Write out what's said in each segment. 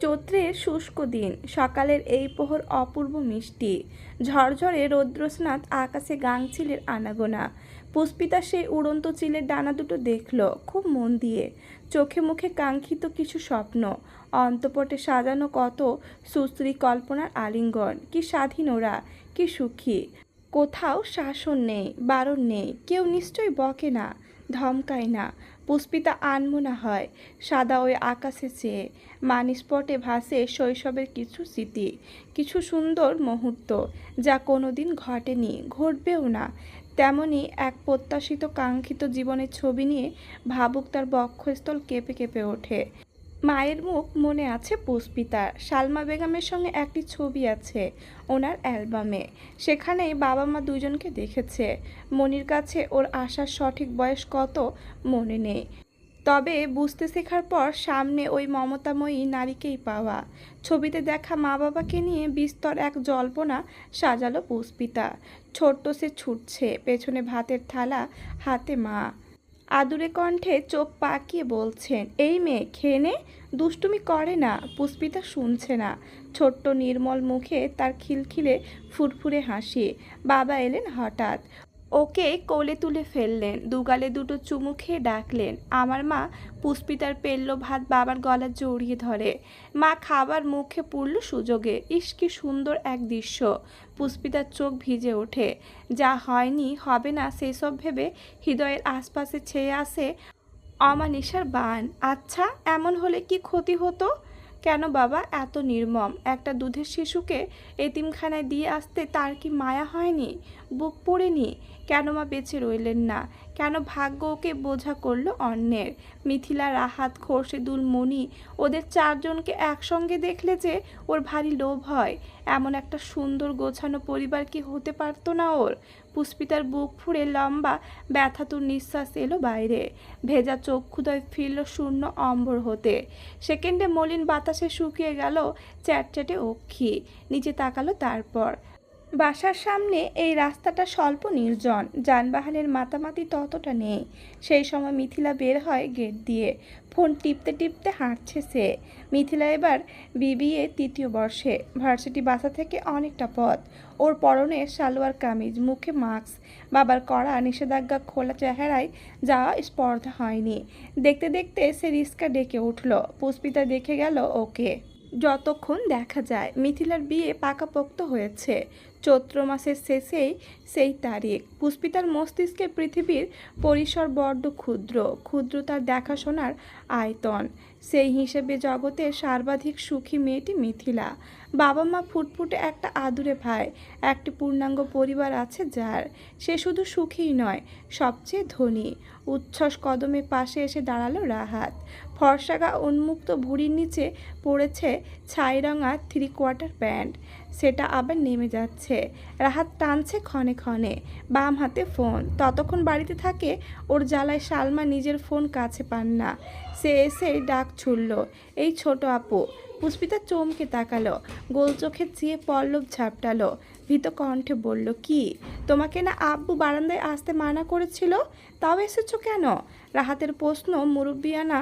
চৈত্রের শুষ্ক দিন, সকালের এই প্রহর অপূর্ব মিষ্টি। ঝরঝরে রৌদ্রস্নাত আকাশে গাংচিলের আনাগোনা। পুষ্পিতা সেই উড়ন্ত চিলের ডানা দুটো দেখল খুব মন দিয়ে। চোখে মুখে কাঙ্ক্ষিত কিছু স্বপ্ন, অন্তঃপটে সাজানো কত সুশ্রী কল্পনার আলিঙ্গন। কি স্বাধীন ওরা, কি সুখী। কোথাও শাসন নেই, বারণ নেই, কেউ নিশ্চয়ই বকে না, ধমকায় না। পুষ্পিতা আনমনা হয় সাদা ওই আকাশে চেয়ে। মানসপটে ভাসে শৈশবের কিছু স্মৃতি, কিছু সুন্দর মুহূর্ত, যা কোনোদিন ঘটেনি, ঘটবেও না। তেমনি এক প্রত্যাশিত কাঙ্ক্ষিত জীবনের ছবি নিয়ে ভাবুক তার বক্ষস্থল কেঁপে কেঁপে ওঠে। মায়ের মুখ মনে আছে পুষ্পিতার। সালমা বেগমের সঙ্গে একটি ছবি আছে ওনার অ্যালবামে। সেখানেই বাবা মা দুজনকে দেখেছে। মনির কাছে ওর আসার সঠিক বয়স কত মনে নেই, তবে বুঝতে শেখার পর সামনে ওই মমতাময়ী নারীকেই পাওয়া। ছবিতে দেখা মা বাবাকে নিয়ে বিস্তর এক জল্পনা সাজালো পুষ্পিতা। ছোট্ট সে ছুটছে, পেছনে ভাতের থালা, হাতে মা। আদুরে কণ্ঠে চোখ পাকিয়ে বলছেন, এই মেয়ে খেয়ে নে। দুষ্টুমি করে না। পুষ্পিতা শুনছে না। ছোট্ট নির্মল মুখে তার খিলখিলে ফুরফুরে হাসি। বাবা এলেন হঠাৎ, ওকে কোলে তুলে ফেললেন, দুগালে দুটো চুমু খেয়ে ডাকলেন, আমার মা। পুষ্পিতার পেলল ভাত বাবার গলা জড়িয়ে ধরে। মা খাবার মুখে পুরল সুযোগে। ইস কি সুন্দর এক দৃশ্য। পুষ্পিতার চোখ ভিজে ওঠে। যা হয়নি, হবে না, সেসব ভেবে হৃদয়ের আশপাশে ছেয়ে আসে অমানিসার বান। আচ্ছা, এমন হলে কি ক্ষতি হতো? কেন বাবা এত নির্মম একটা দুধের শিশুকে এতিমখানায় দিয়ে আসতে তার কি মায়া হয়নি, বুক পড়েনি? কেন মা বেঁচে রইলেন না? কেন ভাগ্য ওকে বোঝা করলো অন্যের? মিথিলা, রাহাত, খোরশেদুল, মণি, ওদের চারজনকে একসঙ্গে দেখলে যে ওর ভারী লোভ হয়। এমন একটা সুন্দর গোছানো পরিবার কি হতে পারতো না ওর? পুষ্পিতার বুক ফুঁড়ে লম্বা ব্যথাতুর নিঃশ্বাস এলো বাইরে। ভেজা চক্ষুদয় ফিরল শূন্য অম্বর হতে। সেকেন্ডে মলিন বাতাসে শুকিয়ে গেল চ্যাটচ্যাটে অক্ষি। নিচে তাকালো তারপর। বাসার সামনে এই রাস্তাটা স্বল্প নির্জন, যানবাহনের মাতামাতি ততটা নেই। সেই সময় মিথিলা বের হয় গেট দিয়ে। ফোন টিপতে টিপতে হাঁটছে সে। মিথিলা এবার বিবিএ তৃতীয় বর্ষে। ভার্সিটি বাসা থেকে অনেকটা পথ। ওর পরনে সালোয়ার কামিজ, মুখে মাস্ক। বাবার কড়া নিষেধাজ্ঞা খোলা চেহারায় যাওয়া স্পর্ধা হয়নি। দেখতে দেখতে সে রিস্কা ডেকে উঠল। পুষ্পিতা দেখে গেল ওকে। যতক্ষণ দেখা যায় মিথিলার বিয়ে পাকাপোক্ত হয়েছে। চৈত্র মাসের শেষেই সেই তারিখ। পুষ্পিতার মস্তিষ্কে পৃথিবীর পরিসর বড্ড ক্ষুদ্র, ক্ষুদ্র তার দেখাশোনার আয়তন। সেই হিসেবে জগতের সর্বাধিক সুখী মেয়েটি মিথিলা। বাবা মা, ফুটফুটে একটা আদুরে ভাই, একটি পূর্ণাঙ্গ পরিবার আছে যার। সে শুধু সুখীই নয়, সবচেয়ে ধনী। উচ্ছ্বাস কদমে পাশে এসে দাঁড়ালো রাহাত। ফর্সাগা উন্মুক্ত ভুঁড়ির নিচে পড়েছে ছাইরঙা 3/4 প্যান্ট। সেটা আবার নেমে যাচ্ছে। রাহাত টানছে ক্ষণে ক্ষণে। বাম হাতে ফোন। ততক্ষণ বাড়িতে থাকে। ওর জ্বালায় সালমা নিজের ফোন কাছে পান না। সে এসেই ডাক ছুড়ল, এই ছোট আপু। পুষ্পিতা চমকে তাকালো, গোল চোখে চেয়ে পল্লব ঝাপটালো। ভীত কণ্ঠে বলল, কি? তোমাকে না আব্বু বারান্দায় আসতে মানা করেছিল? তাও এসেছো কেন? রাহাতের প্রশ্ন মুরব্বিয়ানা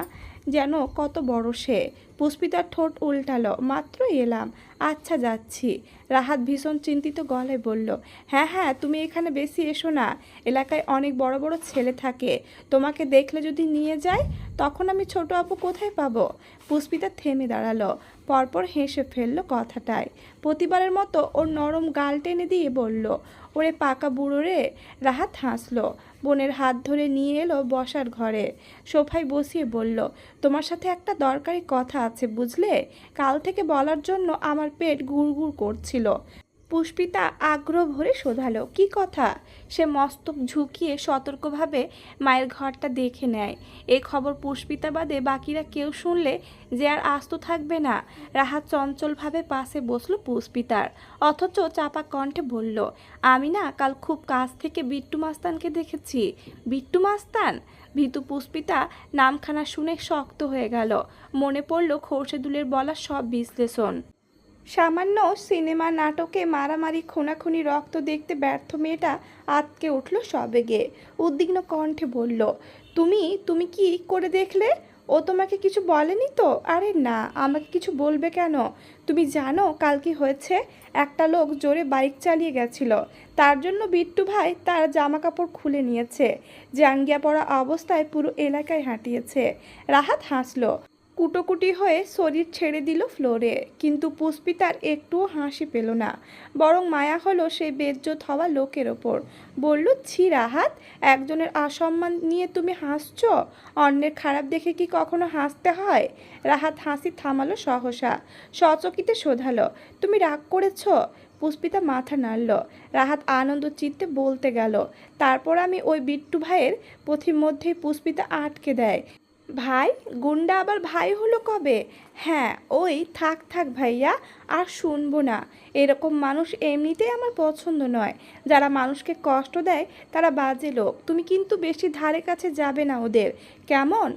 যেন কত বড় সে। পুষ্পিতার ঠোঁট উল্টালো, মাত্র এলাম। আচ্ছা, যাচ্ছি। রাহাত ভীষণ চিন্তিত গলায় বলল, হ্যাঁ হ্যাঁ, তুমি এখানে বেশি এসো না। এলাকায় অনেক বড় বড় ছেলে থাকে। তোমাকে দেখলে যদি নিয়ে যায়, তখন আমি ছোট আপু কোথায় পাবো? পুষ্পিতা থেমে দাঁড়ালো, পরপর হেসে ফেললো কথাটায়। প্রতিবারের মতো ওর নরম গাল টেনে দিয়ে বলল, ওরে পাকা বুড়ো রে। রাহাত হাসলো, বোনের হাত ধরে নিয়ে এলো বসার ঘরে। সোফায় বসিয়ে বলল, তোমার সাথে একটা দরকারি কথা আছে বুঝলে। কাল থেকে বলার জন্য আমার পেট গুড়গুড় করছিল। পুষ্পিতা আগ্রহ ভরে শোধালো, কি কথা? সে মস্তক ঝুঁকিয়ে সতর্কভাবে মায়ের ঘরটা দেখে নেয়। এই খবর পুষ্পিতা বাদে বাকিরা কেউ শুনলে যে আর আস্ত থাকবে না। রাহাত চঞ্চলভাবে পাশে বসলো পুষ্পিতার, অথচ চাপা কণ্ঠে বলল, আমি না কাল খুব কাছ থেকে বিট্টু মাস্তানকে দেখেছি। বিট্টু মাস্তান? ভীতু পুষ্পিতা নামখানা শুনে শক্ত হয়ে গেল। মনে পড়ল খোরশেদুলের বলা সব বিশ্লেষণ। সামান্য সিনেমা নাটকে মারামারি, খুনাখুনি, রক্ত দেখতে ব্যর্থ মেয়েটা আঁতকে উঠল সবেগে। উদ্বিগ্ন কণ্ঠে বলল, তুমি তুমি কি করে দেখলে? ও তোমাকে কিছু বলেনি তো? আরে না, আমাকে কিছু বলবে কেন? তুমি জানো কাল কি হয়েছে? একটা লোক জোরে বাইক চালিয়ে গেছিল, তার জন্য বিট্টু ভাই তার জামা কাপড় খুলে নিয়েছে, জাঙ্গিয়া পরা অবস্থায় পুরো এলাকায় হাঁটিয়েছে। রাহাত হাসলো, কুটোকুটি হয়ে শরীর ছেড়ে দিল ফ্লোরে। কিন্তু পুষ্পিতার একটুও হাসি পেল না, বরং মায়া হলো সেই বেজ্জত হওয়া লোকের ওপর। বলল, ছি রাহাত, একজনের অসম্মান নিয়ে তুমি হাসছো? অন্যের খারাপ দেখে কি কখনো হাসতে হয়? রাহাত হাসি থামালো সহসা, সচকিতে শোধালো, তুমি রাগ করেছো? পুষ্পিতা মাথা নাড়ল। রাহাত আনন্দ চিত্তে বলতে গেল, তারপর আমি ওই বিট্টু ভাইয়ের পথিমধ্যেই পুষ্পিতা আটকে দেয়। ভাই? গুন্ডা আবার ভাই হলো কবে? হ্যাঁ ওই, থাক থাক ভাইয়া, আর শুনবো না। এরকম মানুষ এমনিতেই আমার পছন্দ নয়। যারা মানুষকে কষ্ট দেয় তারা বাজে লোক। তুমি কিন্তু বেশি ধারে কাছে যাবে না ওদের, কেমন?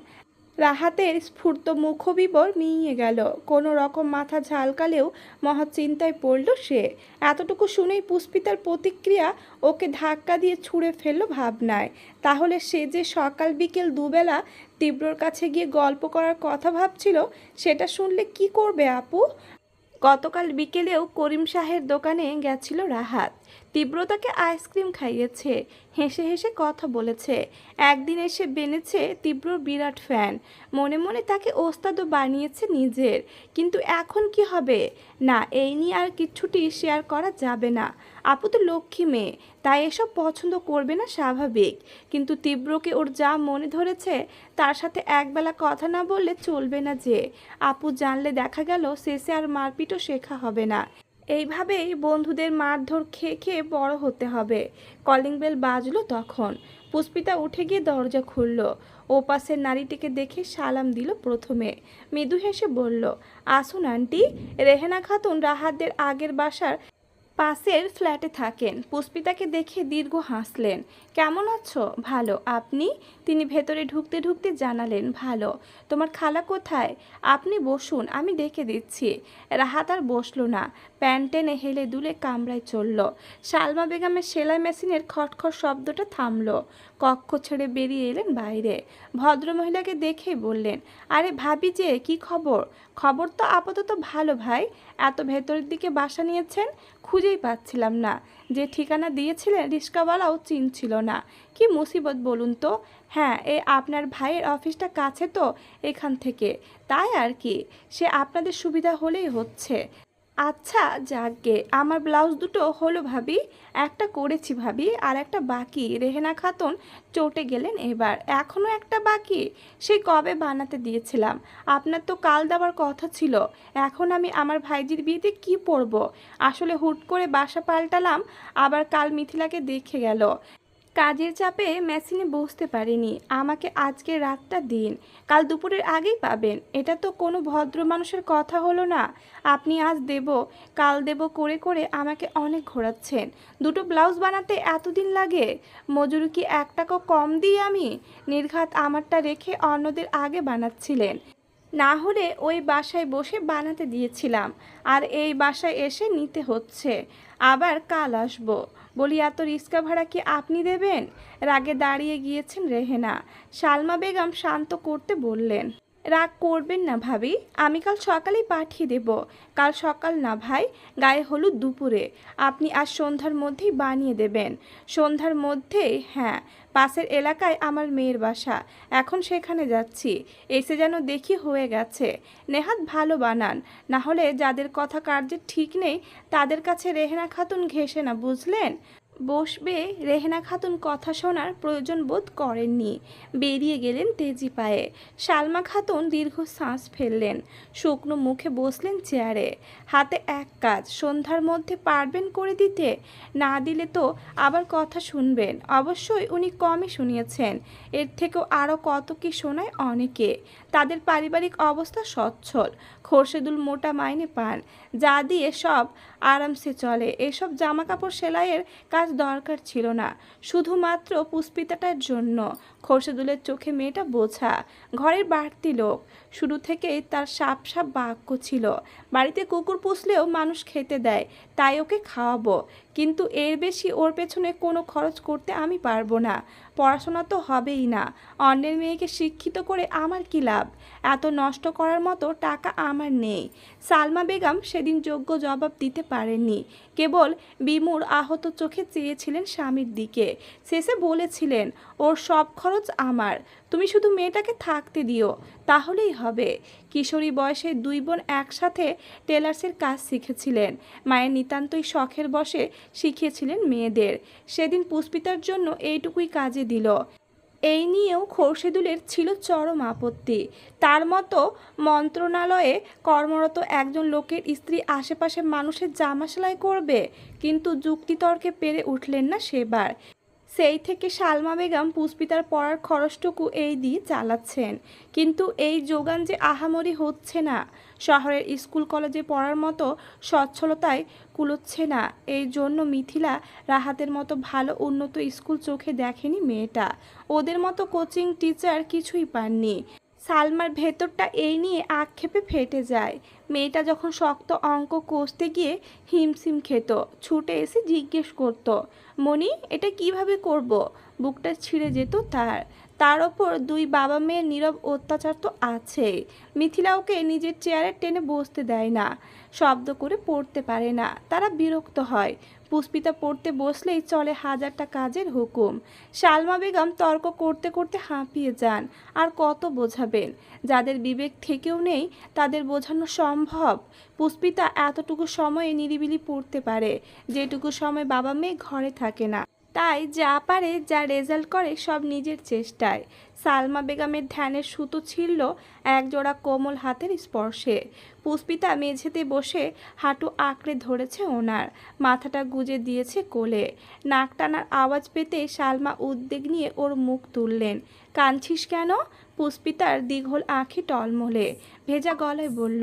রাহাতের স্ফূর্ত মুখবিবর মিইয়ে গেল। কোনো রকম মাথা ঝালকালেও মহা চিন্তায় পড়ল সে। এতটুকু শুনেই পুষ্পিতার প্রতিক্রিয়া ওকে ধাক্কা দিয়ে ছুঁড়ে ফেলল ভাবনায়। তাহলে সে যে সকাল বিকেল দুবেলা তীব্রর কাছে গিয়ে গল্প করার কথা ভাবছিল, সেটা শুনলে কি করবে আপু? গতকাল বিকেলেও করিম শাহের দোকানে গেছিল রাহাত। তীব্রতাকে আইসক্রিম খাইয়েছে, হেসে হেসে কথা বলেছে। একদিন এসে বেনেছে তীব্রর বিরাট ফ্যান, মনে মনে তাকে ওস্তাদও বানিয়েছে নিজের। কিন্তু এখন কি হবে? না, এই নিয়ে আর কিচ্ছুটি শেয়ার করা যাবে না। আপু তো লক্ষ্মী মেয়ে, তাই এসব পছন্দ করবে না, স্বাভাবিক। কিন্তু তীব্রকে ওর যা মনে ধরেছে, তার সাথে একবেলা কথা না বললে চলবে না যে। আপু জানলে দেখা গেল শেষে আর মারপিটও শেখা হবে না। এইভাবেই বন্ধুদের মারধর খেয়ে খেয়ে বড় হতে হবে। কলিং বেল বাজলো তখন। পুষ্পিতা উঠে গিয়ে দরজা খুলল। ও পাশের নারীটিকে দেখে সালাম দিল প্রথমে। মৃদু হেসে বলল, আসুন আন্টি। রেহেনা খাতুন রাহাতদের আগের বাসার পাশের ফ্ল্যাটে থাকেন। পুষ্পিতাকে দেখে দীর্ঘ হাসলেন। কেমন আছো? ভালো, আপনি? তিনি ভেতরে ঢুকতে ঢুকতে জানালেন, ভালো। তোমার খালা কোথায়? আপনি বসুন, আমি ডেকে দিচ্ছি। রাহাত আর বসলো না, প্যান্ট টেনে হেলে দুলে কামরায় চলল। সালমা বেগমের সেলাই মেশিনের খটখট শব্দটা থামলো। কক্ষ ছেড়ে বেরিয়ে এলেন বাইরে। ভদ্রমহিলাকে দেখেই বললেন, আরে ভাবি যে, কি খবর? খবর তো আপাতত ভালো ভাই। এত ভেতরের দিকে বাসা নিয়েছেন, খুঁজেই পাচ্ছিলাম না। যে ঠিকানা দিয়েছিলেন রিস্কাওয়ালাও চিনছিল না। কি মুসিবত বলুন তো? হ্যাঁ, আপনার ভাইয়ের অফিসটা কাছে তো এখান থেকে, তাই আর কি। সে আপনাদের সুবিধা হলেই হচ্ছে। আচ্ছা যাকগে, আমার ব্লাউজ দুটো হলো ভাবি? একটা করেছি ভাবি, আর একটা বাকি। রেহেনা খাতুন চটে গেলেন এবার, এখনও একটা বাকি? সেই কবে বানাতে দিয়েছিলাম। আপনার তো কাল দেওয়ার কথা ছিল। এখন আমি আমার ভাইজির বিয়েতে কি পরবো? আসলে হুট করে বাসা পাল্টালাম, আবার কাল মিথিলাকে দেখে গেল। কাজের চাপে মেশিনে বসতে পারিনি। আমাকে আজকে রাতটা দিন, কাল দুপুরের আগেই পাবেন। এটা তো কোনো ভদ্র মানুষের কথা হলো না। আপনি আজ দেব কাল দেব করে করে আমাকে অনেক ঘোরাচ্ছেন। দুটো ব্লাউজ বানাতে এতদিন লাগে? মজুরি কি 1 টাকা কম দিই আমি? নির্ঘাত আমারটা রেখে অন্যদের আগে বানাচ্ছিলেন। না হলে ওই বাসায় বসে বানাতে দিয়েছিলাম, আর এই বাসায় এসে নিতে হচ্ছে। আবার কাল আসবো। বলি, এত রিক্সা ভাড়া কি আপনি দেবেন? রাগে দাঁড়িয়ে গিয়েছেন রেহেনা। সালমা বেগম শান্ত করতে বললেন, রাগ করবেন না ভাবি, আমি কাল সকালেই পাঠিয়ে দেব। কাল সকাল না ভাই, গায়ে হলুদ দুপুরে। আপনি আজ সন্ধ্যার মধ্যেই বানিয়ে দেবেন। সন্ধ্যার মধ্যেই? হ্যাঁ, পাশের এলাকায় আমার মেয়ের বাসা, এখন সেখানে যাচ্ছি। এসে যেন দেখি হয়ে গেছে। নেহাত ভালো বানান, না হলে যাদের কথা কার্যের ঠিক নেই তাদের কাছে রেহেনা খাতুন ঘেঁষে না, বুঝলেন? বসবে। রেহেনা খাতুন কথা শোনার প্রয়োজন বোধ করেননি, বেরিয়ে গেলেন তেজি পায়ে। সালমা খাতুন দীর্ঘ শ্বাস ফেললেন, শুকনো মুখে বসলেন চেয়ারে। হাতে এক কাজ, সন্ধ্যার মধ্যে পারবেন করে দিতে? না দিলে তো আবার কথা শুনবেন। অবশ্যই উনি কমই শুনিয়েছেন, এর থেকেও আরও কত কি শোনায় অনেকে। তাদের পারিবারিক অবস্থা সচ্ছল, খোরশেদুল মোটা মাইনে পান, যা দিয়ে সব আরামসে চলে। এসব জামা কাপড় সেলাইয়ের কাজ দরকার ছিল না, শুধুমাত্র পুষ্পিতাটার জন্য। খোরশেদুলের চোখে মেয়েটা বোঝা, ঘরের বাড়তি লোক। শুরু থেকেই তার সাপ সাপ বাক্য ছিল, বাড়িতে কুকুর পুষলেও মানুষ খেতে দেয়, তাই ওকে খাওয়াবো। কিন্তু এর বেশি ওর পেছনে কোনো খরচ করতে আমি পারবো না। পড়াশোনা তো হবেই না। অন্যের মেয়েকে শিক্ষিত করে আমার কি লাভ? এত নষ্ট করার মতো টাকা আমার নেই। সালমা বেগম সেদিন যোগ্য জবাব দিতে পারেননি। কেবল বিমূঢ় আহত চোখে চেয়েছিলেন স্বামীর দিকে। শেষে বলেছিলেন, ওর সব খরচ আমার, তুমি শুধু মেয়েটাকে থাকতে দিও, তাহলেই হবে। কিশোরী বয়সে দুই বোন একসাথে টেলার্সের কাজ শিখেছিলেন। মায়ের নিতান্তই শখের বশে শিখিয়েছিলেন মেয়েদের। সেদিন পুষ্পিতার জন্য এইটুকুই কাজে দিল। এই নিয়েও খোরশেদুলের ছিল চরম আপত্তি। তার মতো মন্ত্রণালয়ে কর্মরত একজন লোকের স্ত্রী আশেপাশে মানুষের জামা সেলাই করবে, কিন্তু যুক্তিতর্কে পেরে উঠলেন না সেবার। সেই থেকে সালমা বেগম পুষ্পিতার পড়ার খরচটুকু এই দিয়ে চালাচ্ছেন। কিন্তু এই যোগান যে আহামরি হচ্ছে না। শহরের স্কুল কলেজে পড়ার মতো সচ্ছলতায় কুলোচ্ছে না। এই জন্য মিথিলা রাহাতের মতো ভালো উন্নত স্কুল চোখে দেখেনি মেয়েটা। ওদের মতো কোচিং টিচার কিছুই পাননি। সালমার ভেতরটা এই নিয়ে আক্ষেপে ফেটে যায়। মেয়েটা যখন শক্ত অঙ্ক কষতে গিয়ে হিমশিম খেত, ছুটে এসে জিজ্ঞেস করত, মনি এটা কিভাবে করব? বুকটা ছিঁড়ে যেত তার। তার ওপর দুই বাবা মেয়ের নীরব অত্যাচার তো আছেই। মিথিলা ওকে নিজের চেয়ারে টেনে বসতে দেয় না, শব্দ করে পড়তে পারে না। তারা বিরক্ত হয়। পুষ্পিতা পড়তে বসলেই চলে হাজারটা কাজের হুকুম। সালমা বেগম তর্ক করতে করতে হাঁপিয়ে যান। আর কত বোঝাবেন? যাদের বিবেক থেকেও নেই তাদের বোঝানো সম্ভব? পুষ্পিতা এতটুকু সময়ে নিরিবিলি পড়তে পারে, যেটুকু সময় বাবা মেয়ে ঘরে থাকে না। তাই যা পারে, যা রেজাল্ট করে সব নিজের চেষ্টায়। সালমা বেগমের ধ্যানের সুতো ছিঁড়ল একজোড়া কোমল হাতের স্পর্শে। পুষ্পিতা মেঝেতে বসে হাঁটু আঁকড়ে ধরেছে ওনার, মাথাটা গুজে দিয়েছে কোলে। নাক টানার আওয়াজ পেতে সালমা উদ্বেগ নিয়ে ওর মুখ তুললেন। কাঁদছিস কেন? পুষ্পিতার দীঘল আঁখি টলমলে। ভেজা গলায় বলল,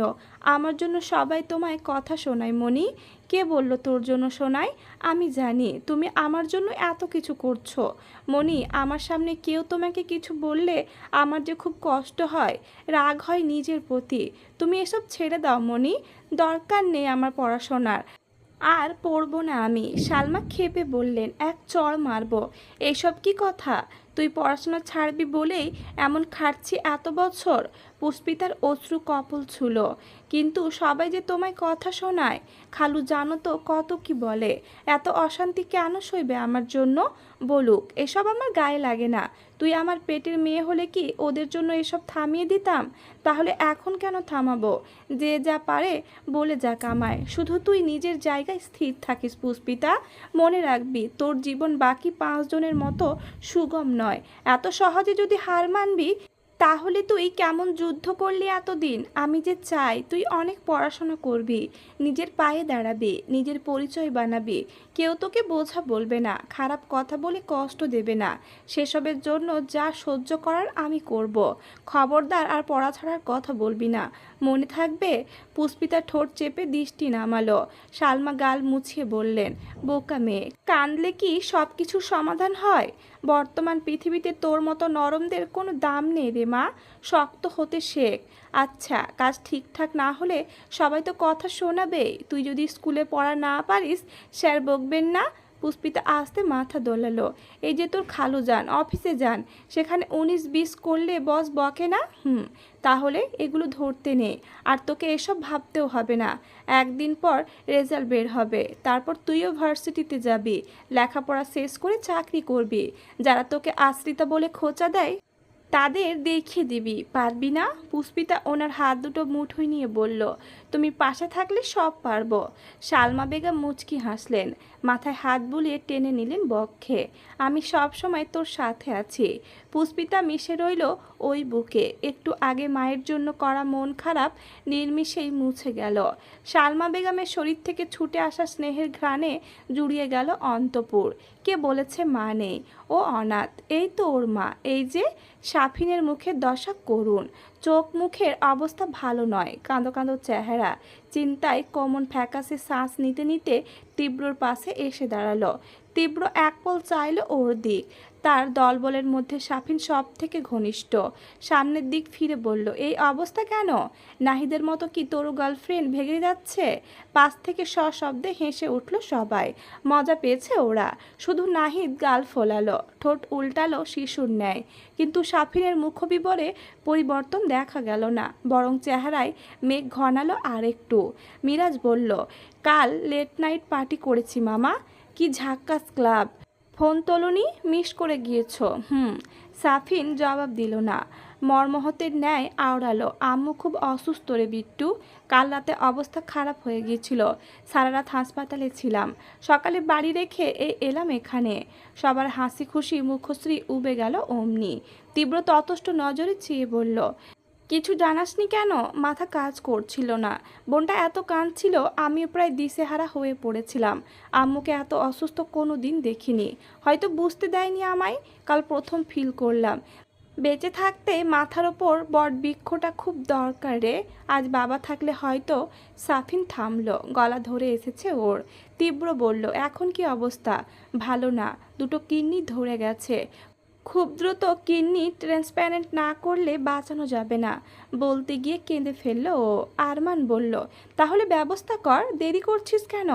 আমার জন্য সবাই তোমায় কথা শোনায় মনি। কে বলল তোর জন্য শোনায়? আমি জানি তুমি আমার জন্য এত কিছু করছো। মনি, আমার সামনে কেউ তোমাকে কিছু বললে আমার যে খুব কষ্ট হয়, রাগ হয় নিজের প্রতি। তুমি এসব ছেড়ে দাও মনি, দরকার নেই আমার পড়াশোনার। আর পড়ব না আমি। সালমা ক্ষেপে বললেন, এক চড় মারব। এইসব কি কথা? তুই পড়াশোনা ছাড়বি বলেই এমন খাটছি এত বছর। পুষ্পিতার অশ্রু কপল ছুল। কিন্তু সবাই যে তোমায় কথা শোনায়। খালু জানো তো কত কি বলে। এত অশান্তি কেন সইবে আমার জন্য? বলুক, এসব আমার গায়ে লাগে না। তুই আমার পেটের মেয়ে হলে কি ওদের জন্য এসব থামিয়ে দিতাম? তাহলে এখন কেন থামাবো? যে যা পারে বলে যাক আমায়, শুধু তুই নিজের জায়গায় স্থির থাকিস পুষ্পিতা। মনে রাখবি, তোর জীবন বাকি 5 জনের মতো সুগম নয়। এত সহজে যদি হার মানবি, তাহলে তুই কেমন যুদ্ধ করলি এতদিন? আমি যে চাই তুই অনেক পড়াশোনা করবি, নিজের পায়ে দাঁড়াবি, নিজের পরিচয় বানাবি। কেউ তোকে বোঝা বলবে না, খারাপ কথা বলে কষ্ট দেবে না। সেসবের জন্য যা সহ্য করার আমি করব। খবরদার আর পড়া ছাড়ার কথা বলবি না, মনে থাকবে? পুষ্পিতা ঠোঁট চেপে দৃষ্টি নামালো। সালমা গাল মুছিয়ে বললেন, বোকা মেয়ে, কাঁদলে কি সব কিছুর সমাধান হয়? বর্তমান পৃথিবীতে তোর মতো নরমদের কোনো দাম নেই রে মা। শক্ত হতে শেখ। আচ্ছা, কাজ ঠিকঠাক না হলে সবাই তো কথা শোনাবেই। তুই যদি স্কুলে পড়া না পারিস, স্যার বকবেন না? পুষ্পিতা আস্তে মাথা দোলালো। এই যে তোর খালু যান, অফিসে যান, সেখানে 19-20 করলে বস বকে না? তাহলে এগুলো ধরতে নেই। আর তোকে এসব ভাবতেও হবে না। একদিন পর রেজাল্ট বের হবে, তারপর তুইও ভার্সিটিতে যাবি, লেখাপড়া শেষ করে চাকরি করবি। যারা তোকে আশ্রিতা বলে খোঁচা দেয় তাদের দেখিয়ে দিবি, পারবি না? পুষ্পিতা ওনার হাত দুটো মুঠোয় নিয়ে বলল, তুমি পাশে থাকলে সব পারবো। সালমা বেগম মুচকি হাসলেন, মাথায় হাত বুলিয়ে টেনে নিলেন বক্ষে। আমি সব সময় তোর সাথে আছি। পুষ্পিতা মিশে রইল ওই বুকে। একটু আগে মায়ের জন্য করা মন খারাপ নির্মিষেই মুছে গেল। সালমা বেগমের শরীর থেকে ছুটে আসা স্নেহের ঘ্রাণে জুড়িয়ে গেল অন্তপুর। কে বলেছে মা নেই? ও অনাথ। এই তো ওর মা। এই যে সাফিনের মুখের দশা করুণ, চোখ মুখের অবস্থা ভালো নয়, কাঁদো কাঁদো চেহারা। চিন্তায় কোমল ফ্যাকাশে শ্বাস নিতে নিতে তীব্রর পাশে এসে দাঁড়ালো। তীব্র এক পল চাইল ওর দিক। তার দলবলের মধ্যে সাফিন সব থেকে ঘনিষ্ঠ। সামনের দিক ফিরে বলল, এই অবস্থা কেন? নাহিদের মতো কি তোর গার্লফ্রেন্ড ভেঙে যাচ্ছে? পাশ থেকে সশব্দে হেসে উঠল সবাই। মজা পেয়েছে ওরা। শুধু নাহিদ গাল ফোলালো, ঠোঁট উল্টালো শিশুর ন্যায়। কিন্তু সাফিনের মুখবিবরে পরিবর্তন দেখা গেল না, বরং চেহারায় মেঘ ঘনালো আরেকটু। মিরাজ বলল, কাল লেট নাইট পার্টি করেছি মামা। কি ঝাক্কাস ক্লাব। ফোন তোলনি, মিস করে গিয়েছো। সাফিন জবাব দিল না, মর্মহতের ন্যায় আওড়ালো, আম্মু খুব অসুস্থ রে বিট্টু। কাল রাতে অবস্থা খারাপ হয়ে গিয়েছিল, সারা রাত হাসপাতালে ছিলাম, সকালে বাড়ি রেখে এলাম এখানে। সবার হাসি খুশি মুখশ্রী উবে গেল অমনি। তীব্র ততষ্ট নজরে চেয়ে বলল, কিছু জানাসনি কেন? মাথা কাজ করছিল না। বোনটা এত কাঁদছিল, আমিও প্রায় দিশেহারা হয়ে পড়েছিলাম। আম্মুকে এত অসুস্থ কোনো দিন দেখিনি, হয়তো বুঝতে দেয়নি আমায়। কাল প্রথম ফিল করলাম বেঁচে থাকতে মাথার ওপর বট বৃক্ষটা খুব দরকার রে। আজ বাবা থাকলে হয়তো। সাফিন থামলো, গলা ধরে এসেছে ওর। তীব্র বলল, এখন কি অবস্থা? ভালো না, দুটো কিডনি ধরে গেছে। খুব দ্রুত কিডনি ট্রান্সপ্ল্যান্ট না করলে বাঁচানো যাবে না। বলতে গিয়ে কেঁদে ফেলল ও। আরমান বলল, তাহলে ব্যবস্থা কর, দেরি করছিস কেন?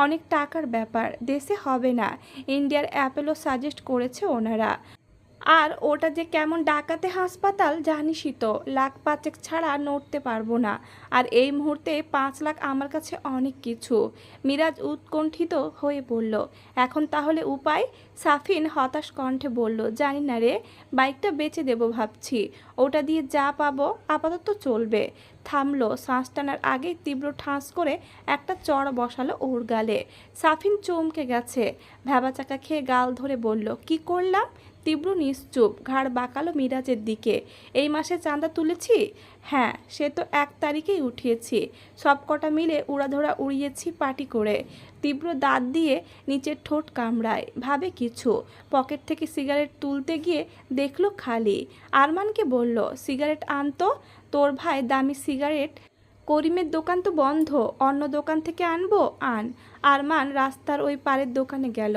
অনেক টাকার ব্যাপার, দেশে হবে না। ইন্ডিয়ার অ্যাপেলো সাজেস্ট করেছে ওনারা। আর ওটা যে কেমন ডাকাতে হাসপাতাল জানিসই তো, লাখ পাঁচেক ছাড়া নড়তে পারবো না। আর এই মুহূর্তে 5 লাখ আমার কাছে অনেক কিছু। মিরাজ উৎকণ্ঠিত হয়ে বলল, এখন তাহলে উপায়? সাফিন হতাশ কণ্ঠে বলল, জানি না রে, বাইকটা বেচে দেবো ভাবছি। ওটা দিয়ে যা পাবো আপাতত চলবে। থামলো, শ্বাস টানার আগেই তীব্র ঠাঁস করে একটা চড় বসালো ওর গালে। সাফিন চমকে গেছে, ভ্যাবাচাকা খেয়ে গাল ধরে বলল, কি করলাম? তীব্র নিশ্চুপ, ঘাড় বাঁকালো মিরাজের দিকে। এই মাসে চাঁদা তুলেছি? হ্যাঁ, সে তো 1 তারিখেই উঠিয়েছি। সব কটা মিলে উড়াধরা উড়িয়েছি পার্টি করে। তীব্র দাঁত দিয়ে নিচের ঠোঁট কামড়ায়, ভাবে কিছু। পকেট থেকে সিগারেট তুলতে গিয়ে দেখলো খালি। আরমানকে বলল, সিগারেট আনতো। তোর ভাই দামি সিগারেট। করিমের দোকান তো বন্ধ, অন্য দোকান থেকে আনবো। আন। আরমান রাস্তার ওই পারের দোকানে গেল।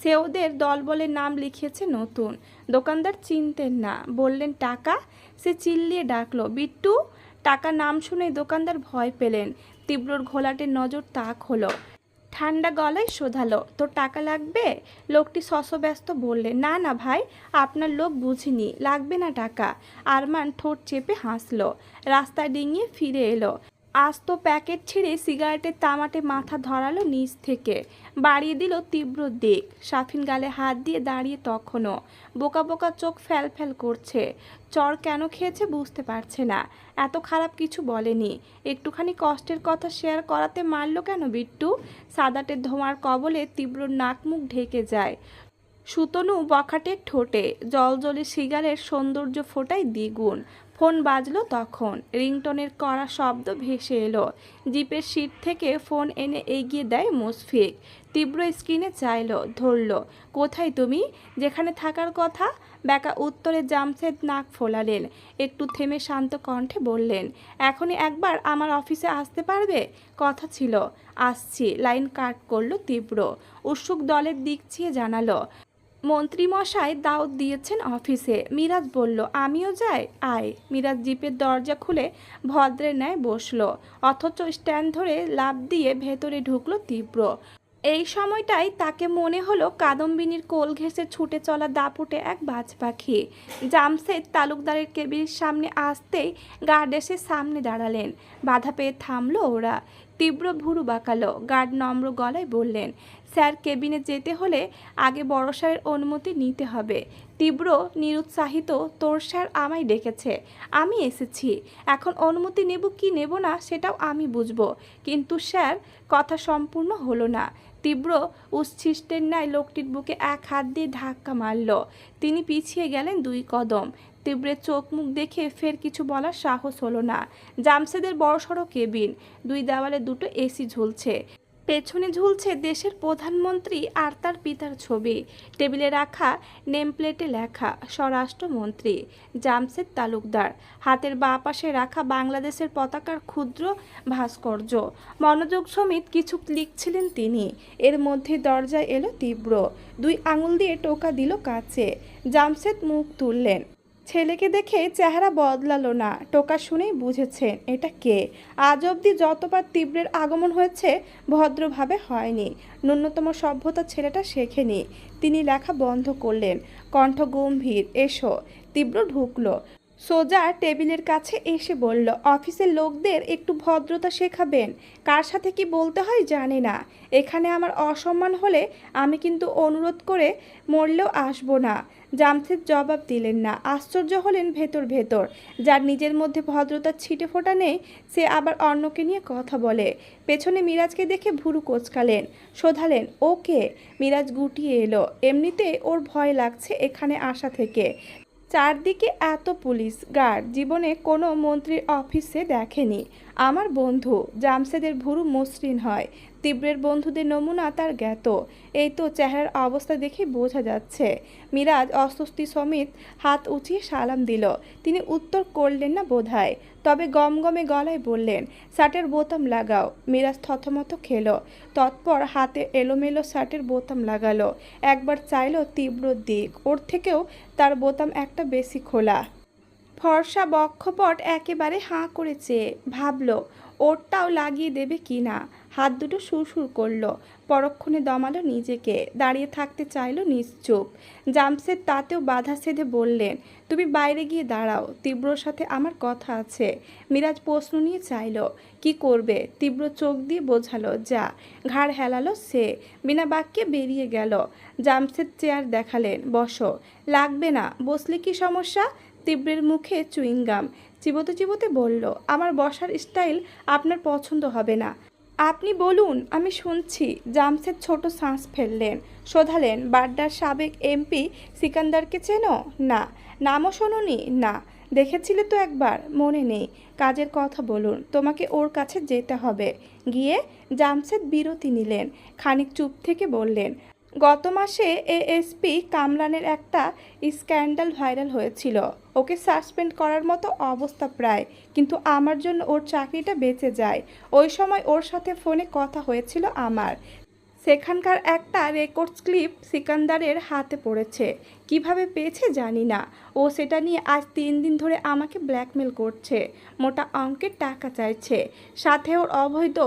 সে ওদের দলবলের নাম লিখিয়েছে নতুন। দোকানদার চিনতেন না, বললেন টাকা। সে চিল্লিয়ে ডাকলো, বিট্টু। টাকা নাম শুনে দোকানদার ভয় পেলেন। তীব্রর ঘোলাটে নজর তাক হলো। ঠান্ডা গলায় শোধালো, তোর টাকা লাগবে? লোকটি শশব্যস্ত বললে, না না ভাই, আপনার লোক বুঝিনি, লাগবে না টাকা। আরমান ঠোঁট চেপে হাসলো। রাস্তা ডিঙিয়ে ফিরে এলো। আস্ত প্যাকেট ছিঁড়ে সিগারেটের তামাটে মাথা ধরালো নিচ থেকে, বাড়িয়ে দিল তীব্র দিক। সাফিন গালে হাত দিয়ে দাঁড়িয়ে তখনও বোকা বোকা চোখ ফ্যাল ফ্যাল করছে। চর কেন খেয়েছে বুঝতে পারছে না। এত খারাপ কিছু বলেনি, একটুখানি কষ্টের কথা শেয়ার করাতে মারল কেন বিট্টু? সাদাটের ধোঁয়ার কবলে তীব্র নাক মুখ ঢেকে যায়। সুতনু বখাটের ঠোঁটে জলজলে সিগারের সৌন্দর্য ফোটায় দ্বিগুণ। ফোন বাজলো তখন, রিংটনের কড়া শব্দ ভেসে এলো। জিপের সিট থেকে ফোন এনে এগিয়ে দেয় মুশফিক। তীব্র স্ক্রিনে চাইলো, ধরলো। কোথায় তুমি? যেখানে থাকার কথা। ব্যাকা উত্তরে জামশেদ নাক ফোলালেন। একটু থেমে শান্ত কণ্ঠে বললেন, এখনই একবার আমার অফিসে আসতে পারবে? কথা ছিল। আসছি। লাইন কাট করলো তীব্র। উৎসুক দলের দিক চেয়ে জানালো, মন্ত্রীমশাই দাওয়াত দিয়েছেন অফিসে। মিরাজ বলল, আমিও যাই? আয়। মিরাজ জিপের দরজা খুলে ভদ্রের ন্যায় বসলো, অথচ স্ট্যান্ড ধরে লাফ দিয়ে ভেতরে ঢুকলো তীব্র। এই সময়টাই তাকে মনে হলো কাদম্বিনীর কোল ঘেঁষে ছুটে চলা দাপুটে এক বাজ পাখি। জামশেদ তালুকদারের কেবিনের সামনে আসতেই গার্ড এসে সামনে দাঁড়ালেন। বাধা পেয়ে থামলো ওরা। তীব্র ভুরু বাঁকালো। গার্ড নম্র গলায় বললেন, স্যার, কেবিনে যেতে হলে আগে বড় স্যারের অনুমতি নিতে হবে। তীব্র নিরুৎসাহিত, তোর স্যার আমায় ডেকেছে, আমি এসেছি। এখন অনুমতি নেব কি নেব না সেটাও আমি বুঝবো। কিন্তু স্যার। কথা সম্পূর্ণ হলো না। তীব্র উচ্ছিষ্টের ন্যায় লোকটির বুকে এক হাত দিয়ে ধাক্কা মারল। তিনি পিছিয়ে গেলেন 2 কদম। তীব্রের চোখ মুখ দেখে ফের কিছু বলার সাহস হলো না। জামশেদের বড়সড় কেবিন, 2 দেওয়ালে 2টো এসি ঝুলছে। পেছনে ঝুলছে দেশের প্রধানমন্ত্রী আর তার পিতার ছবি। টেবিলে রাখা নেমপ্লেটে লেখা স্বরাষ্ট্রমন্ত্রী জামশেদ তালুকদার। হাতের বাঁ পাশে রাখা বাংলাদেশের পতাকার ক্ষুদ্র ভাস্কর্য। মনোযোগ সমেত কিছু লিখছিলেন তিনি। এর মধ্যে দরজায় এলো তীব্র। 2 আঙুল দিয়ে টোকা দিল কাছে। জামশেদ মুখ তুললেন। ছেলেকে দেখে চেহারা বদলালো না। টোকা শুনেই বুঝেছেন এটা কে। আজ অবধি যতবার তীব্রের আগমন হয়েছে ভদ্রভাবে হয়নি। ন্যূনতম সভ্যতা ছেলেটা শেখেনি। তিনি লেখা বন্ধ করলেন। কণ্ঠ গম্ভীর, এসো। তীব্র ঢুকলো। সোজা টেবিলের কাছে এসে বলল, অফিসের লোকদের একটু ভদ্রতা শেখাবেন। কার সাথে কি বলতে হয় জানে না। এখানে আমার অসম্মান হলে আমি কিন্তু অনুরোধ করে মরলেও আসবো না। জামশেদ জবাব দিলেন না। আশ্চর্য হলেন ভেতর ভেতর। যার নিজের মধ্যে ভদ্রতার ছিটে ফোটা নেই সে আবার অন্যকে নিয়ে কথা বলে। পেছনে মিরাজকে দেখে ভুরু কোঁচকালেন। শোধালেন, ওকে? মিরাজ গুটিয়ে এলো। এমনিতে ওর ভয় লাগছে এখানে আসা থেকে। চারদিকে এত পুলিশ গার্ড জীবনে কোনো মন্ত্রীর অফিসে দেখেনি। আমার বন্ধু। জামশেদের ভুরু মসৃণ হয়। তীব্রের বন্ধুদের নমুনা তার জ্ঞাত। এই তো চেহারার অবস্থা দেখে বোঝা যাচ্ছে। মিরাজ অস্বস্তি সমেত হাত উঁচিয়ে সালাম দিল। তিনি উত্তর করলেন না বোধহয়। তবে গমগমে গলায় বললেন, শার্টের বোতাম লাগাও। মিরাজ থতমত খেল। তৎপর হাতে এলোমেলো শার্টের বোতাম লাগালো। একবার চাইল তীব্রর দিক। ওর থেকেও তার বোতাম একটা বেশি খোলা। ফর্সা বক্ষপট একেবারে হাঁ করেছে। ভাবল ওরটাও লাগিয়ে দেবে কি না। হাত দুটো সুরসুর করলো। পরক্ষণে দমালো নিজেকে। দাঁড়িয়ে থাকতে চাইল নিশ্চুপ। জামশেদ তাতেও বাধা সেধে বললেন, তুমি বাইরে গিয়ে দাঁড়াও। তীব্রর সাথে আমার কথা আছে। মিরাজ প্রশ্ন নিয়ে চাইল, কি করবে? তীব্র চোখ দিয়ে বোঝালো যা। ঘাড় হেলালো সে। বিনা বাক্যে বেরিয়ে গেল। জামশেদ চেয়ার দেখালেন, বসো। লাগবে না। বসলে কি সমস্যা? তীব্রের মুখে চুইংগাম। চিবোতে চিবোতে বলল, আমার বসার স্টাইল আপনার পছন্দ হবে না। আপনি বলুন, আমি শুনছি। জামশেদ ছোট শ্বাস ফেললেন। শোধালেন, বাড্ডার সাবেক এমপি সিকান্দারকে চেনো? না। নামও শোনোনি? না। দেখেছিলে তো একবার? মনে নেই। কাজের কথা বলুন। তোমাকে ওর কাছে যেতে হবে। গিয়ে? জামশেদ বিরতি নিলেন। খানিক চুপ থেকে বললেন, গত মাসে এএসপি কামরানের একটা স্ক্যান্ডাল ভাইরাল হয়েছিল। ওকে সাসপেন্ড করার মতো অবস্থা প্রায়, কিন্তু আমার জন্য ওর চাকরিটা বেঁচে যায়। ওই সময় ওর সাথে ফোনে কথা হয়েছিল আমার। সেখানকার একটা রেকর্ডস ক্লিপ সিকান্দারের হাতে পড়েছে। কিভাবে পেয়েছে জানি না। ও সেটা নিয়ে আজ 3 দিন ধরে আমাকে ব্ল্যাকমেল করছে। মোটা অঙ্কের টাকা চাইছে। সাথে ওর অবৈধ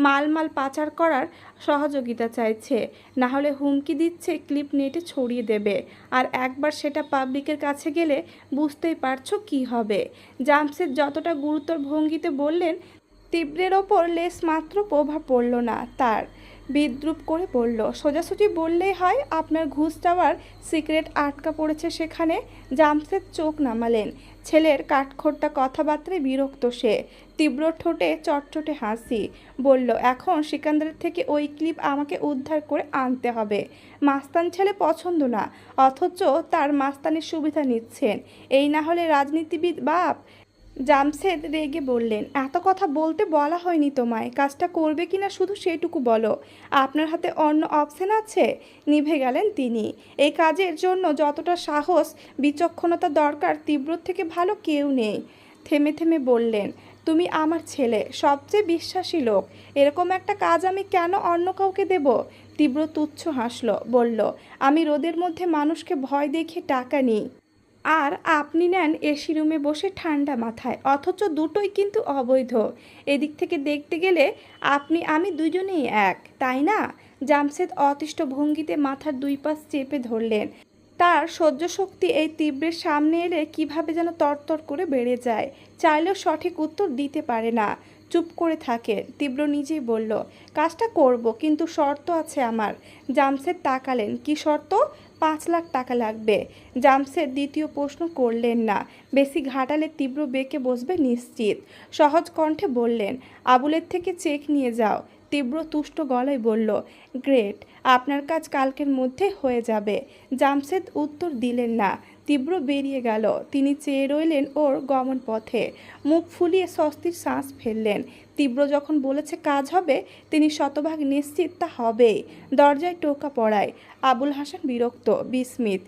মাল পাচার করার সহযোগিতা চাইছে। না হলে হুমকি দিচ্ছে ক্লিপ নেটে ছড়িয়ে দেবে। আর একবার সেটা পাবলিকের কাছে গেলে বুঝতেই পারছো কি হবে। জামশেদ যতটা গুরুতর ভঙ্গিতে বললেন, তীব্রের ওপর লেশ মাত্র প্রভাব পড়ল না তার। বিদ্রুপ করে বলল, সোজাসুজি বললেই হয় আপনার ঘুষ চাওয়ার সিক্রেট আটকা পড়েছে সেখানে। জামশেদ চোখ নামালেন। ছেলের কাঠখোট্টা কথাবার্তায় বিরক্ত সে। তীব্র ঠোঁটে চটচটে হাসি। বলল, এখন সিকান্দারের থেকে ওই ক্লিপ আমাকে উদ্ধার করে আনতে হবে। মাস্তান ছেলে পছন্দ না, অথচ তার মাস্তানির সুবিধা নিচ্ছেন। এই না হলে রাজনীতিবিদ বাপ। জামশেদ রেগে বললেন, এত কথা বলতে বলা হয়নি তোমায়। কাজটা করবে কি না শুধু সেটুকু বলো। আপনার হাতে অন্য অপশন আছে? নিভে গেলেন তিনি। এই কাজের জন্য যতটা সাহস বিচক্ষণতা দরকার তীব্রর থেকে ভালো কেউ নেই। থেমে থেমে বললেন, তুমি আমার ছেলে, সবচেয়ে বিশ্বাসী লোক। এরকম একটা কাজ আমি কেন অন্য কাউকে দেব? তীব্র তুচ্ছ হাসল। বলল, আমি রোদের মধ্যে মানুষকে ভয় দেখিয়ে টাকা নিই, আর আপনি নেন এসি রুমে বসে ঠান্ডা মাথায়। অথচ দুটোই কিন্তু অবৈধ। এদিক থেকে দেখতে গেলে আপনি আমি দুজনেই এক, তাই না? জামশেদ অতিষ্ঠ ভঙ্গিতে মাথার 2 পাশ চেপে ধরলেন। তার সহ্য শক্তি এই তীব্রের সামনে এলে কিভাবে যেন তরতর করে বেড়ে যায়। চাইলেও সঠিক উত্তর দিতে পারে না। চুপ করে থাকে। তীব্র নিজেই বলল, কাজটা করব, কিন্তু শর্ত আছে আমার। জামশেদ তাকালেন। কি শর্ত? 5 লাখ টাকা লাগবে। জামশেদ দ্বিতীয় প্রশ্ন করলেন না। বেশি ঘাটালে তীব্র বেঁকে বসবে নিশ্চিত। সহজ কণ্ঠে বললেন, আবুলের থেকে চেক নিয়ে যাও। তীব্র তুষ্ট গলায় বলল, গ্রেট, আপনার কাজ কালকের মধ্যে হয়ে যাবে। জামশেদ উত্তর দিলেন না। তীব্র বেরিয়ে গেল। তিনি চেয়ে রইলেন ওর গমন পথে। মুখ ফুলিয়ে স্বস্তির শ্বাস ফেললেন। তীব্র যখন বলেছে কাজ হবে, তিনি শতভাগ নিশ্চিত তা হবেই। দরজায় টোকা পড়ায়। আবুল হাসান বিরক্ত, বিস্মিত।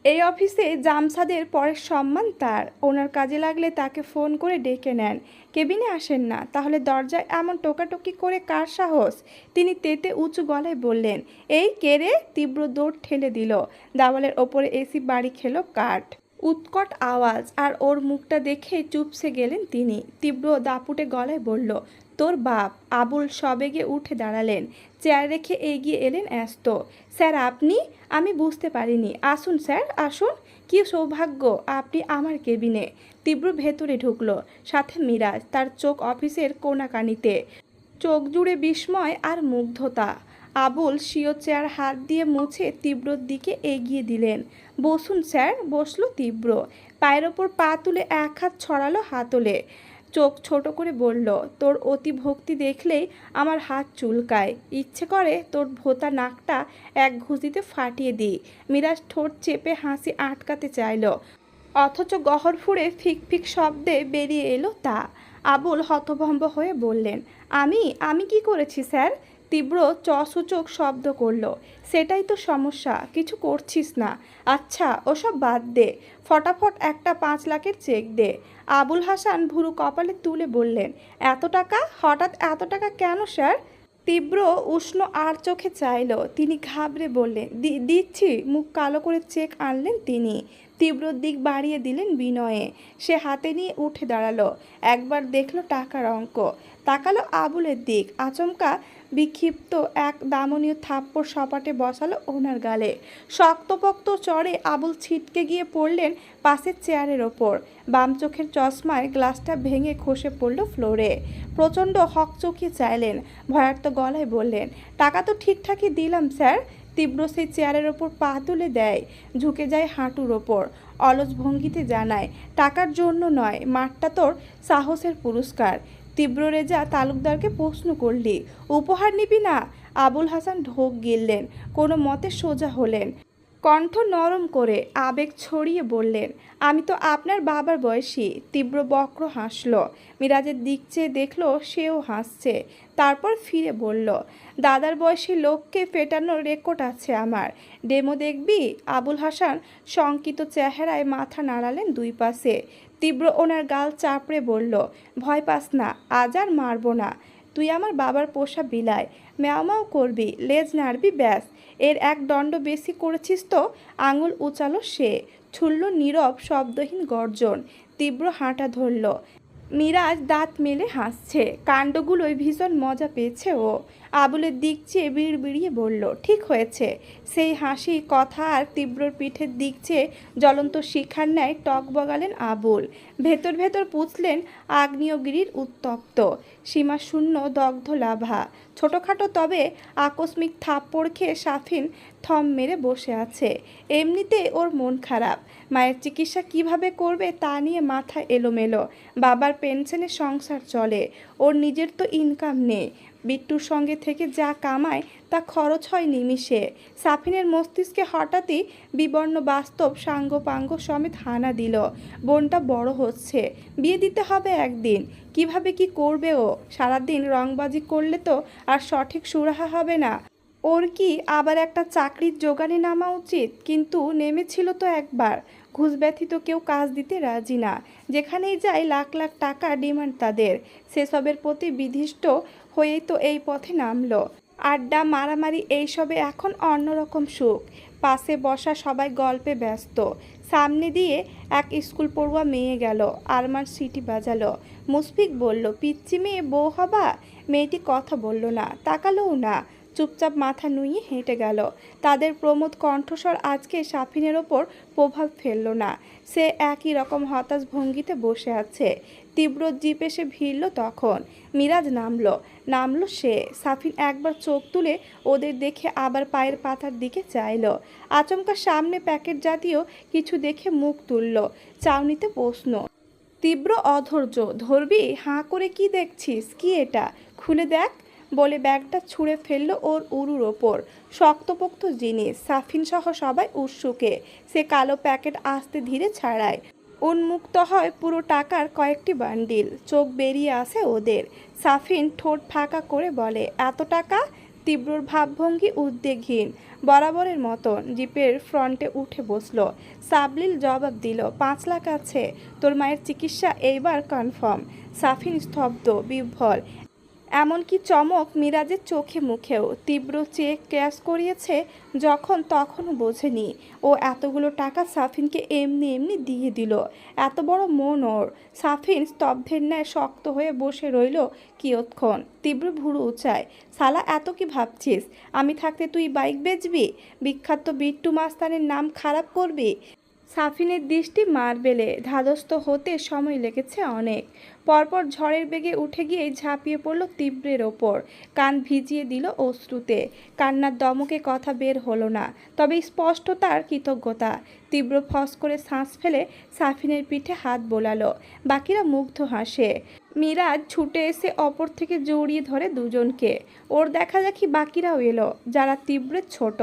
এই অফিসে জামসাদের পরের সম্মান তার। ওনার কাজে লাগলে তাকে ফোন করে ডেকে নেন, কেবিনে আসেন না। তাহলে দরজায় এমন টোকাটুকি করে কার সাহস? তিনি তেতে উঁচু গলায় বললেন, এই কে রে? তীব্র দৌড় ঠেলে দিল। দেওয়ালের ওপরে এসি বাড়ি খেলো কাঠ। উৎকট আওয়াজ, আর ওর মুখটা দেখে চুপসে গেলেন তিনি। তীব্র দাপুটে গলায় বলল, তোর বাপ। আবুল সবেগে উঠে দাঁড়ালেন, চেয়ার রেখে এগিয়ে এলেন ব্যস্ত। স্যার আপনি? আমি বুঝতে পারিনি। আসুন স্যার, আসুন। কি সৌভাগ্য আপনি আমার কেবিনে। তীব্র ভেতরে ঢুকলো, সাথে মিরাজ। তার চোখ অফিসের কোনাকানিতে, চোখ জুড়ে বিস্ময় আর মুগ্ধতা। আবুল স্বীয় চেয়ার হাত দিয়ে মুছে তীব্রর দিকে এগিয়ে দিলেন। বসুন স্যার। বসলো তীব্র। পায়ের ওপর পা তুলে এক হাত ছড়ালো হাতলে। চোখ ছোট করে বলল, তোর অতি ভক্তি দেখলেই আমার হাত চুলকায়। ইচ্ছে করে তোর ভোঁতা নাকটা এক ঘুষিতে ফাটিয়ে দিই। মিরাজ ঠোঁট চেপে হাসি আটকাতে চাইল, অথচ গহর ফুঁড়ে ফিক ফিক শব্দে বেরিয়ে এলো তা। আবুল হতভম্ব হয়ে বললেন, আমি কি করেছি স্যার? তীব্র চসূচক শব্দ করল। সেটাই তো সমস্যা, কিছু করছিস না। আচ্ছা ওসব বাদ দে, ফটাফট একটা 5 লাখের চেক দে। আবুল হাসান ভুরু কপালে তুলে বললেন, এত টাকা? হঠাৎ এত টাকা কেন স্যার? তীব্র উষ্ণ আর চোখে চাইল। তিনি ঘাবড়ে বললেন, দিচ্ছি। মুখ কালো করে চেক আনলেন তিনি। তীব্রর দিক বাড়িয়ে দিলেন বিনয়ে। সে হাতে নিয়ে উঠে দাঁড়ালো। একবার দেখলো টাকার অঙ্ক, তাকালো আবুলের দিক। আচমকা বিক্ষিপ্ত এক দামনীয় থাপ্পড় সপাটে বসালো ওনার গালে। শক্তপোক্ত চড়ে আবুল ছিটকে গিয়ে পড়লেন পাশের চেয়ারের ওপর। বাম চোখের চশমায় গ্লাসটা ভেঙে খসে পড়ল ফ্লোরে। প্রচণ্ড হকচকিয়ে চাইলেন, ভয়ার্ত গলায় বললেন, টাকা তো ঠিকঠাকই দিলাম স্যার। তীব্র সেই চেয়ারের ওপর পা তুলে দেয়, ঝুঁকে যায় হাঁটুর ওপর। অলস ভঙ্গিতে জানায়, টাকার জন্য নয়, মাঠটা তোর সাহসের পুরস্কার। তীব্র রেজা তালুকদারকে প্রশ্ন করলি, উপহার নিবি না? আবুল হাসান ঢোক গিললেন, কোনো মতে সোজা হলেন। কণ্ঠ নরম করে আবেগ ছড়িয়ে বললেন, আমি তো আপনার বাবার বয়সী। তীব্র বক্র হাসল। মিরাজের দিক চেয়ে দেখলো সেও হাসছে। তারপর ফিরে বলল, দাদার বয়সী লোককে ফেটানোর রেকর্ড আছে আমার। ডেমো দেখবি? আবুল হাসান শঙ্কিত চেহারায় মাথা নাড়ালেন দুই পাশে। তীব্র ওনার গাল চাপড়ে বলল, ভয় পাস না, আজ আর মারবো না। তুই আমার বাবার পোষা বিলাই, ম্যাও ম্যাও করবি, লেজ নাড়বি, ব্যাস। এর এক দণ্ড বেশি করেছিস তো। আঙুল উচালো সে, ছুড়ল নীরব শব্দহীন গর্জন। তীব্র হাঁটা ধরল। মিরাজ দাঁত মেলে হাসছে, কাণ্ডগুলোয় ভীষণ মজা পেয়েছে ও। আবুলের দিক চেয়ে বিড়বিড়িয়ে বলল, ঠিক হয়েছে। সেই হাসি, কথা আর তীব্রর পিঠের দিক চেয়ে জ্বলন্ত শিখার ন্যায় টক বগালেন আবুল। ভেতর ভেতর পুছলেন আগ্নেয়গিরির উত্তপ্ত সীমাশূন্য দগ্ধ লাভা। ছোটোখাটো তবে আকস্মিক থাপ্পড় খেয়ে সাফিন থম মেরে বসে আছে। এমনিতে ওর মন খারাপ। মায়ের চিকিৎসা কিভাবে করবে তা নিয়ে মাথা এলোমেলো। বাবার পেনশনে সংসার চলে, ওর নিজের তো ইনকাম নেই। বিট্টুর সঙ্গে থেকে যা কামায় তা খরচ হয় নিমিষে। সাফিনের মস্তিষ্কে হঠাৎই বিবর্ণ বাস্তব সাঙ্গপাঙ্গ সমেত হানা দিল। বোনটা বড় হচ্ছে, বিয়ে দিতে হবে একদিন। কিভাবে কি করবে ও? সারাদিন রংবাজি করলে তো আর সঠিক সুরাহা হবে না। ওর কি আবার একটা চাকরির জোগানে নামা উচিত? কিন্তু নেমেছিল তো একবার। ঘুষ ব্যথিত কেউ কাজ দিতে রাজি না। যেখানেই যায় লাখ লাখ টাকা ডিমান্ড তাদের। সেসবের প্রতি বিধিষ্ট হয়েই তো এই পথে নামলো। আড্ডা, মারামারি, এইসবে এখন অন্যরকম সুখ। পাশে বসা সবাই গল্পে ব্যস্ত। সামনে দিয়ে এক স্কুল পড়ুয়া মেয়ে গেল। আরমান সিটি বাজালো। মুশফিক বলল, পিচ্চি মেয়ে বউ হবা? মেয়েটি কথা বলল না, তাকালোও না। চুপচাপ মাথা নুইয়ে হেঁটে গেল। তাদের প্রমোদ কণ্ঠস্বর আজকে সাফিনের ওপর প্রভাব ফেলল না। সে একই রকম হতাশ ভঙ্গিতে বসে আছে। তীব্র জিপ এসে ভিড়ল তখন। মিরাজ নামলো সে। সাফিন একবার চোখ তুলে ওদের দেখে আবার পায়ের পাতার দিকে চাইল। আচমকা সামনে প্যাকেট জাতীয় কিছু দেখে মুখ তুলল। চাউনিতে প্রশ্ন। তীব্র অধৈর্য, ধরবি? হাঁ করে কি দেখছিস? কি এটা? খুলে দেখ বলে ব্যাগটা ছুঁড়ে ফেলল ওর উরুর ওপর। শক্তপোক্ত জিনিস। সাফিন সহ সবাই উৎসুকে। সে কালো প্যাকেট আস্তে ধীরে ছাড়ায়। উন্মুক্ত হয় পুরো টাকার কয়েকটি বান্ডিল। চোখ বেরিয়ে আসে ওদের। সাফিন ঠোঁট ফাঁকা করে বলে, এত টাকা? তীব্রর ভাবভঙ্গি উদ্বেগহীন, বরাবরের মতন জিপের ফ্রন্টে উঠে বসলো। সাবলীল জবাব দিল, 5 লাখ আছে। তোর মায়ের চিকিৎসা এইবার কনফার্ম। সাফিন স্তব্ধ, বিহ্বল, এমনকি চমক মিরাজের চোখে মুখেও। তীব্র চেক ক্যাশ করিয়েছে যখন, তখনও বোঝেনি ও এতগুলো টাকা সাফিনকে এমনি এমনি দিয়ে দিল। এত বড় মন ওর। সাফিন স্তব্ধের ন্যায় শক্ত হয়ে বসে রইল কিয়ৎক্ষণ। তীব্র ভুরু উঁচায়, শালা এত কি ভাবছিস? আমি থাকতে তুই বাইক বেচবি? বিখ্যাত বিট্টু মাস্তানের নাম খারাপ করবি? সাফিনের দৃষ্টি মার্বেলে ধাতস্থ হতে সময় লেগেছে অনেক। পরপর ঝড়ের বেগে উঠে গিয়ে ঝাঁপিয়ে পড়ল তীব্রের ওপর। কান ভিজিয়ে দিল অশ্রুতে। কান্নার দমকে কথা বের হলো না, তবে স্পষ্ট তার কৃতজ্ঞতা। তীব্র ফস করে শ্বাস ফেলে সাফিনের পিঠে হাত বোলালো। বাকিরা মুগ্ধ হাসে। মিরাজ ছুটে এসে অপর থেকে জড়িয়ে ধরে দুজনকে। ওর দেখা দেখি বাকিরাও এলো, যারা তীব্রের ছোট।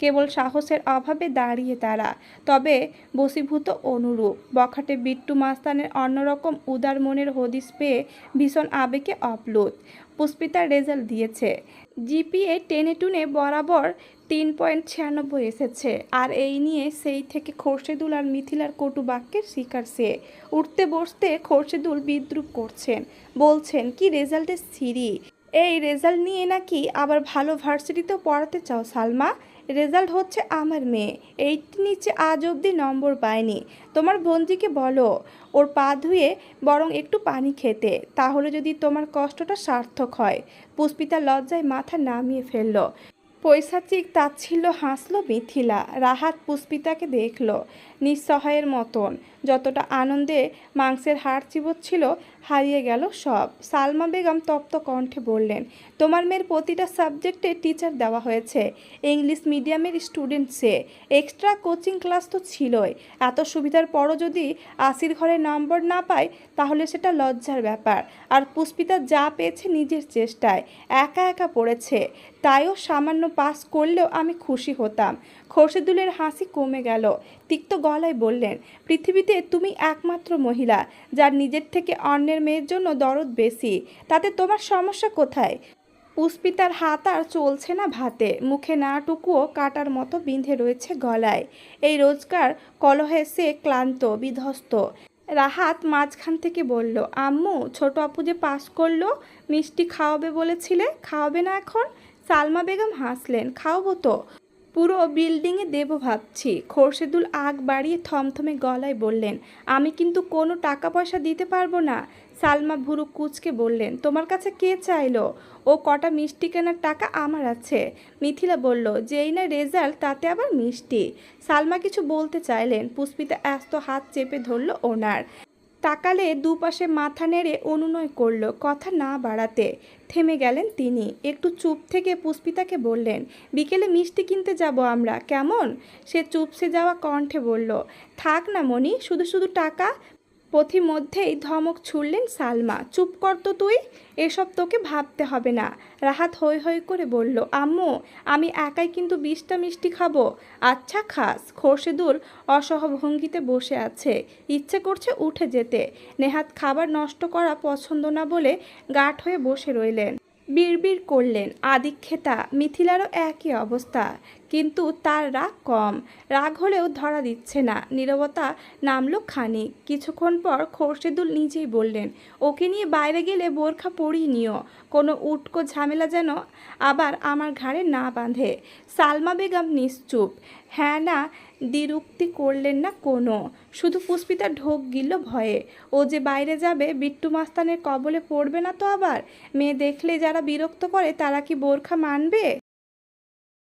কেবল সাহসের অভাবে দাঁড়িয়ে তারা, তবে বশীভূত অনুরূপ। বখাটে বিট্টু মাস্তানের অন্যরকম উদার মনের হদিস পেয়ে ভীষণ আবেগে আপ্লুত। পুষ্পিতার রেজাল্ট দিয়েছে। জিপিএ টেনে টুনে বরাবর 3.96 এসেছে। আর এই নিয়ে সেই থেকে খোরশেদুল আর মিথিলার কটু বাক্যের শিকার সে। উঠতে বসতে খোরশেদুল বিদ্রূপ করছেন, বলছেন কি রেজাল্টের সিঁড়ি। এই রেজাল্ট নিয়ে নাকি আবার ভালো ভার্সিটিতেও পড়াতে চাও সালমা? রেজাল্ট হচ্ছে আমার মেয়ে, এইটির নিচে আজ অবধি নম্বর পায়নি। তোমার বোনজিকে বলো ওর পা ধুয়ে বরং একটু পানি খেতে, তাহলে যদি তোমার কষ্টটা সার্থক হয়। পুষ্পিতা লজ্জায় মাথা নামিয়ে ফেলল। পৈশাচিক তাচ্ছিল্য হাসল মিথিলা। রাহাত পুষ্পিতাকে দেখল নিঃসহায়ের মতন। যতটা আনন্দে মাংসের হাড় চিবোচ্ছিল, হারিয়ে গেল সব। সালমা বেগম তপ্ত কণ্ঠে বললেন, তোমার মেয়ের প্রতিটা সাবজেক্টে টিচার দেওয়া হয়েছে। ইংলিশ মিডিয়ামের স্টুডেন্ট সে, এক্সট্রা কোচিং ক্লাস তো ছিলই। এত সুবিধার পরও যদি 80 ঘরে নম্বর না পায়, তাহলে সেটা লজ্জার ব্যাপার। আর পুষ্পিতা যা পেয়েছে নিজের চেষ্টায়, একা একা পড়েছে, তাইও সামান্য পাস করলেও আমি খুশি হতাম। খোরশেদুলের হাসি কমে গেল। তিক্ত গলায় বললেন, পৃথিবীতে তুমি একমাত্র মহিলা যার নিজের থেকে অন্যের মেয়ের জন্য দরদ বেশি। তাতে তোমার সমস্যা কোথায়? পুষ্পিতার হাত আর চলছে না ভাতে। মুখে নাটুকুও কাটার মতো বিঁধে রয়েছে গলায়। এই রোজকার কলহে সে ক্লান্ত, বিধ্বস্ত। রাহাত মাঝখান থেকে বলল, আম্মু, ছোট আপু যে পাস করলো, মিষ্টি খাওয়াবে বলেছিলে, খাওয়াবে না এখন? সালমা বেগম হাসলেন, খাওয়াবো তো, পুরো বিল্ডিংয়ে দেব ভাবছি। খোরশেদুল আগ বাড়িয়ে থমথমে গলায় বললেন, আমি কিন্তু কোনো টাকা পয়সা দিতে পারবো না। সালমা ভুরু কুঁচকে বললেন, তোমার কাছে কে চাইলো? ও কটা মিষ্টি কেনার টাকা আমার আছে। মিথিলা বলল, যেই না রেজাল্ট তাতে আবার মিষ্টি। সালমা কিছু বলতে চাইলেন, পুষ্পিতা ব্যস্ত হাত চেপে ধরল ওনার। তাকালে দুপাশে মাথা নেড়ে অনুনয় করল কথা না বাড়াতে। থেমে গেলেন তিনি। একটু চুপ থেকে পুষ্পিতাকে বললেন, বিকেলে মিষ্টি কিনতে যাব আমরা, কেমন? সে চুপসে যাওয়া কণ্ঠে বলল, থাক না মনি, শুধু শুধু টাকা। পথিমধ্যেই ধমক ছুড়লেন সালমা, চুপ কর তো তুই, এসব তোকে ভাবতে হবে না। রাহাত হৈ হৈ করে বলল, আম্মু, আমি একাই কিন্তু 20টা মিষ্টি খাবো। আচ্ছা খাস। খোরশেদুল অসহভঙ্গিতে বসে আছে, ইচ্ছে করছে উঠে যেতে। নেহাত খাবার নষ্ট করা পছন্দ না বলে গাঁট হয়ে বসে রইলেন। বিড়বিড় করলেন আদিক্ষেতা। মিথিলারও একই অবস্থা, কিন্তু তার রাগ কম। রাগ হলেও ধরা দিচ্ছে না। নীরবতা নামলো খানিক। কিছুক্ষণ পর খোরশেদুল নিজেই বললেন, ওকে নিয়ে বাইরে গেলে বোরখা পরিয়ে নিও, কোনো উটকো ঝামেলা যেন আবার আমার ঘাড়ে না বাঁধে। সালমা বেগম নিশ্চুপ। হ্যাঁ না দ্বিরুক্তি করলেন না কোনো। শুধু পুষ্পিতা ঢোক গিলল ভয়ে। ও যে বাইরে যাবে, বিট্টু মাস্তানের কবলে পড়বে না তো আবার? মেয়ে দেখলে যারা বিরক্ত করে, তারা কি বোরখা মানবে?